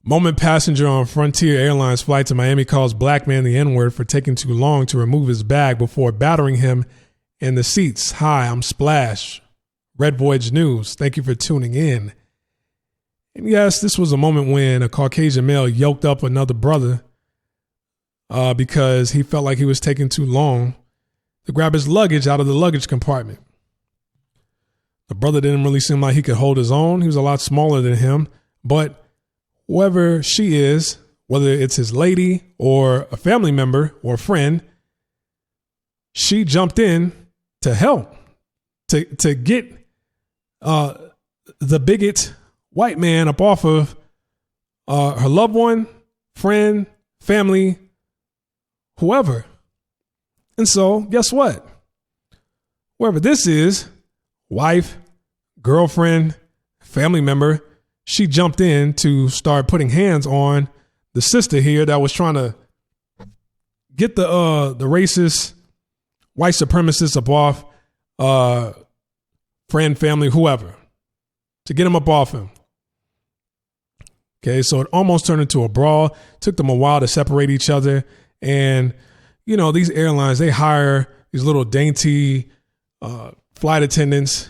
Moment passenger on Frontier Airlines flight to Miami calls black man the N-word for taking too long to remove his bag before battering him in the seats. Hi, I'm Splash. Red Voyage News. Thank you for tuning in. And yes, this was a moment when a Caucasian male yoked up another brother because he felt like he was taking too long to grab his luggage out of the luggage compartment. The brother didn't really seem like he could hold his own. He was a lot smaller than him, but whoever she is, whether it's his lady or a family member or a friend, she jumped in to help, to get the bigot white man up off of her loved one, friend, family, whoever. And so guess what? Whoever this is, wife, girlfriend, family member, she jumped in to start putting hands on the sister here that was trying to get the racist, white supremacists up off friend, family, whoever, to get him up off him. Okay, so it almost turned into a brawl. Took them a while to separate each other. And, you know, these airlines, they hire these little dainty flight attendants.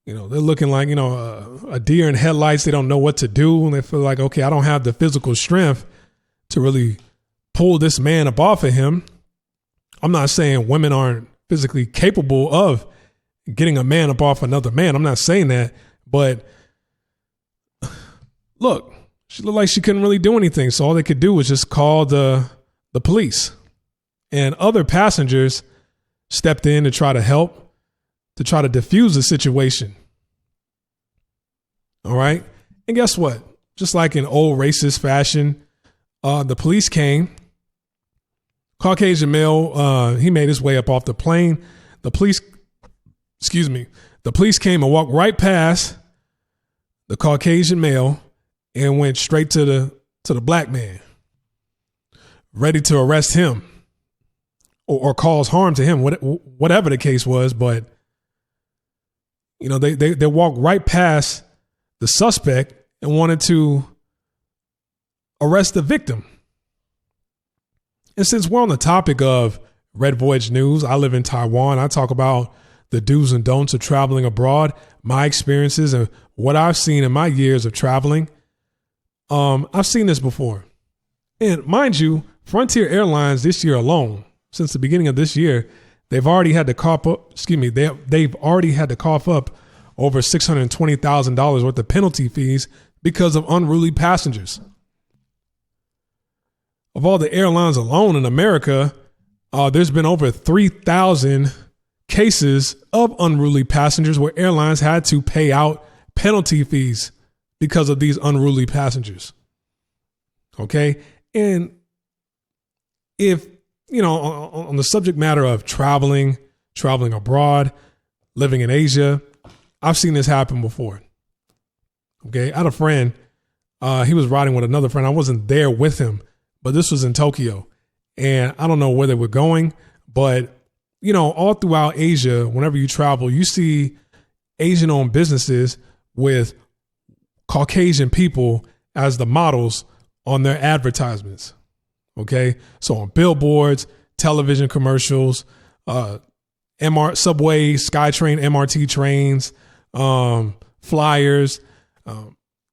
You know, they're looking like, you know, a deer in headlights. They don't know what to do. And they feel like, okay, I don't have the physical strength to really pull this man up off of him. I'm not saying women aren't physically capable of getting a man up off another man. I'm not saying that. But look, she looked like she couldn't really do anything. So all they could do was just call the police. And other passengers stepped in to try to help, to try to diffuse the situation. All right. And guess what? Just like in old racist fashion, the police came. Caucasian male, he made his way up off the plane. The police came and walked right past the Caucasian male and went straight to the black man, ready to arrest him or cause harm to him, whatever the case was. But you know, they walked right past the suspect and wanted to arrest the victim. And since we're on the topic of Red Voyage News, I live in Taiwan. I talk about the do's and don'ts of traveling abroad, my experiences and what I've seen in my years of traveling. I've seen this before. And mind you, Frontier Airlines this year alone, since the beginning of this year, they've already had to cough up, they've already had to cough up over $620,000 worth of penalty fees because of unruly passengers. Of all the airlines alone in America, there's been over 3,000 cases of unruly passengers where airlines had to pay out penalty fees because of these unruly passengers. Okay. And if, you know, on the subject matter of traveling abroad, living in Asia, I've seen this happen before. Okay. I had a friend, he was riding with another friend. I wasn't there with him, but this was in Tokyo. And I don't know where they were going, but, you know, all throughout Asia, whenever you travel, you see Asian-owned businesses with Caucasian people as the models on their advertisements. Okay. So on billboards, television commercials, Subway, SkyTrain, MRT trains, flyers,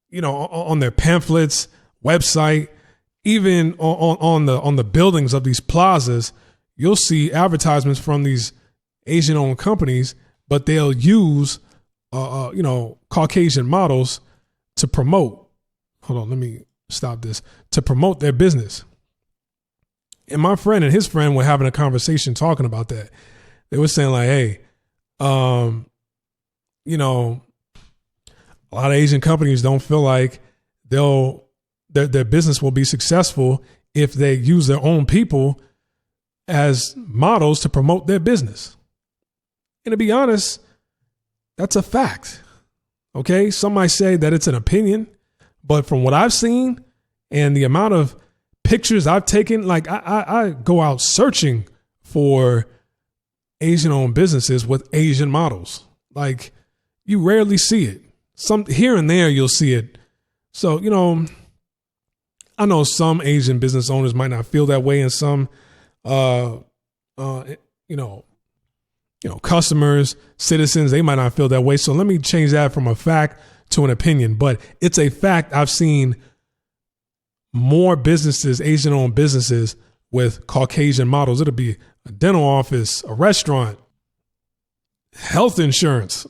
you know, on their pamphlets, website, even on the buildings of these plazas, you'll see advertisements from these Asian-owned companies, but they'll use, you know, Caucasian models to promote. Hold on, let me stop this. To promote their business. And my friend and his friend were having a conversation talking about that. They were saying like, hey, you know, a lot of Asian companies don't feel like their business will be successful if they use their own people as models to promote their business. And to be honest, that's a fact. Okay. Some might say that it's an opinion, but from what I've seen and the amount of pictures I've taken, like I go out searching for Asian-owned businesses with Asian models. Like you rarely see it. Some here and there you'll see it. So, you know, I know some Asian business owners might not feel that way, and some, customers, citizens, they might not feel that way. So let me change that from a fact to an opinion. But it's a fact. I've seen more businesses, Asian-owned businesses with Caucasian models. It'll be a dental office, a restaurant, health insurance,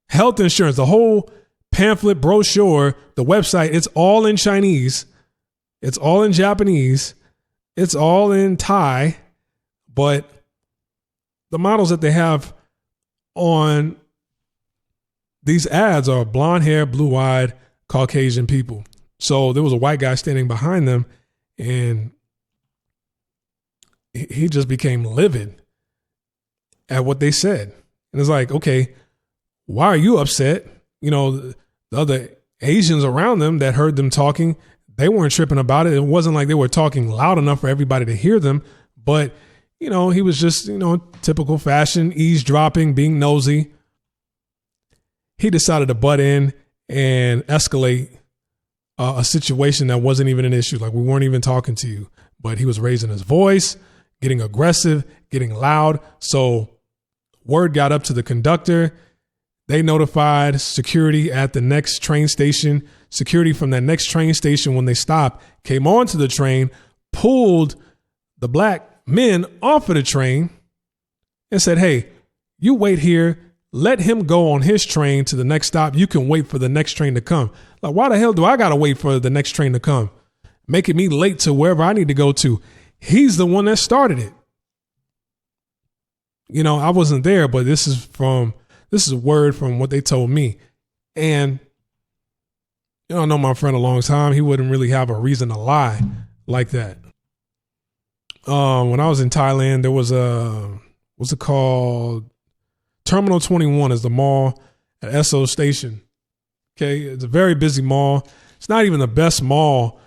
the whole pamphlet, brochure, the website. It's all in Chinese. It's all in Japanese. It's all in Thai. But the models that they have on these ads are blonde hair, blue-eyed, Caucasian people. So there was a white guy standing behind them, and he just became livid at what they said. And it's like, okay, why are you upset? The other Asians around them that heard them talking, they weren't tripping about it. It wasn't like they were talking loud enough for everybody to hear them. But, he was just, typical fashion, eavesdropping, being nosy. He decided to butt in and escalate a situation that wasn't even an issue. Like, we weren't even talking to you, but he was raising his voice, getting aggressive, getting loud. So word got up to the conductor. They notified security at the next train station. Security from that next train station, when they stopped, came onto the train, pulled the black men off of the train and said, hey, you wait here. Let him go on his train to the next stop. You can wait for the next train to come. Like, why the hell do I got to wait for the next train to come? Making me late to wherever I need to go to. He's the one that started it. I wasn't there, but this is a word from what they told me. And, I know my friend a long time. He wouldn't really have a reason to lie like that. When I was in Thailand, there was what's it called? Terminal 21 is the mall at Esso Station. Okay. It's a very busy mall. It's not even the best mall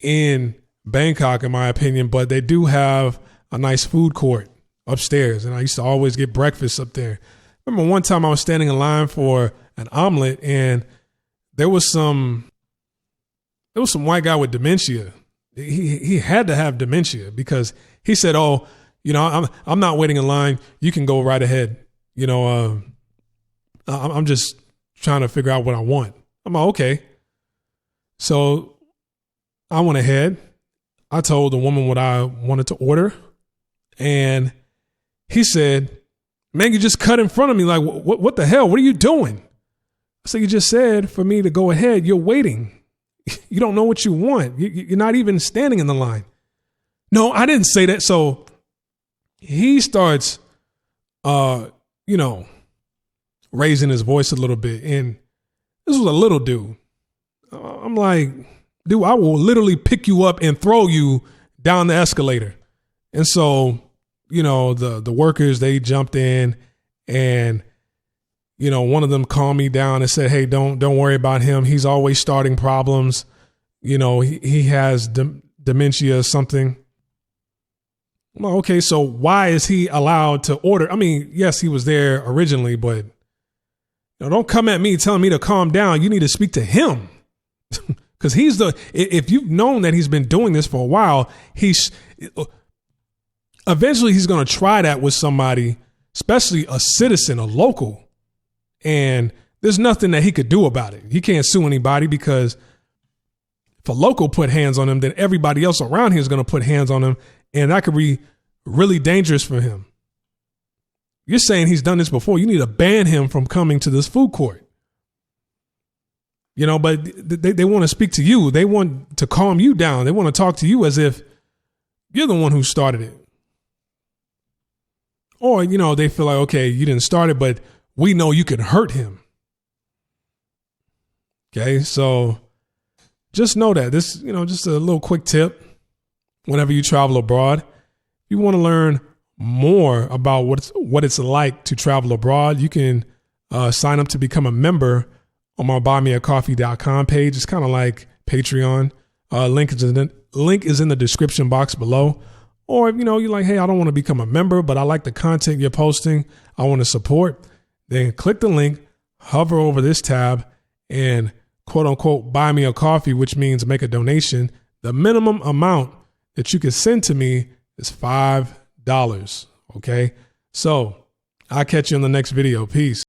in Bangkok, in my opinion, but they do have a nice food court upstairs. And I used to always get breakfast up there. I remember one time I was standing in line for an omelet, and there was some white guy with dementia. He had to have dementia, because he said, oh, I'm not waiting in line. You can go right ahead. I'm just trying to figure out what I want. I'm like, okay. So I went ahead. I told the woman what I wanted to order. And he said, man, you just cut in front of me. Like, what the hell? What are you doing? I said, you just said for me to go ahead. You're waiting. You don't know what you want. You're not even standing in the line. No, I didn't say that. So he starts, raising his voice a little bit. And this was a little dude. I'm like, dude, I will literally pick you up and throw you down the escalator. And so, the workers, they jumped in, and, one of them calmed me down and said, hey, don't worry about him. He's always starting problems. He has dementia or something. I'm like, okay, so why is he allowed to order? I mean, yes, he was there originally, but don't come at me telling me to calm down. You need to speak to him, because if you've known that he's been doing this for a while, eventually he's going to try that with somebody, especially a citizen, a local. And there's nothing that he could do about it. He can't sue anybody, because if a local put hands on him, then everybody else around here is going to put hands on him. And that could be really dangerous for him. You're saying he's done this before. You need to ban him from coming to this food court. But they want to speak to you. They want to calm you down. They want to talk to you as if you're the one who started it. Or, they feel like, okay, you didn't start it, but we know you could hurt him. Okay, so just know that this, just a little quick tip. Whenever you travel abroad, if you want to learn more about what it's like to travel abroad, you can sign up to become a member on my buymeacoffee.com page. It's kind of like Patreon. Link is in the description box below. Or if you're like, hey, I don't want to become a member, but I like the content you're posting, I want to support, then click the link, hover over this tab, and quote unquote, buy me a coffee, which means make a donation, the minimum amount that you can send to me is $5. Okay. So I'll catch you in the next video. Peace.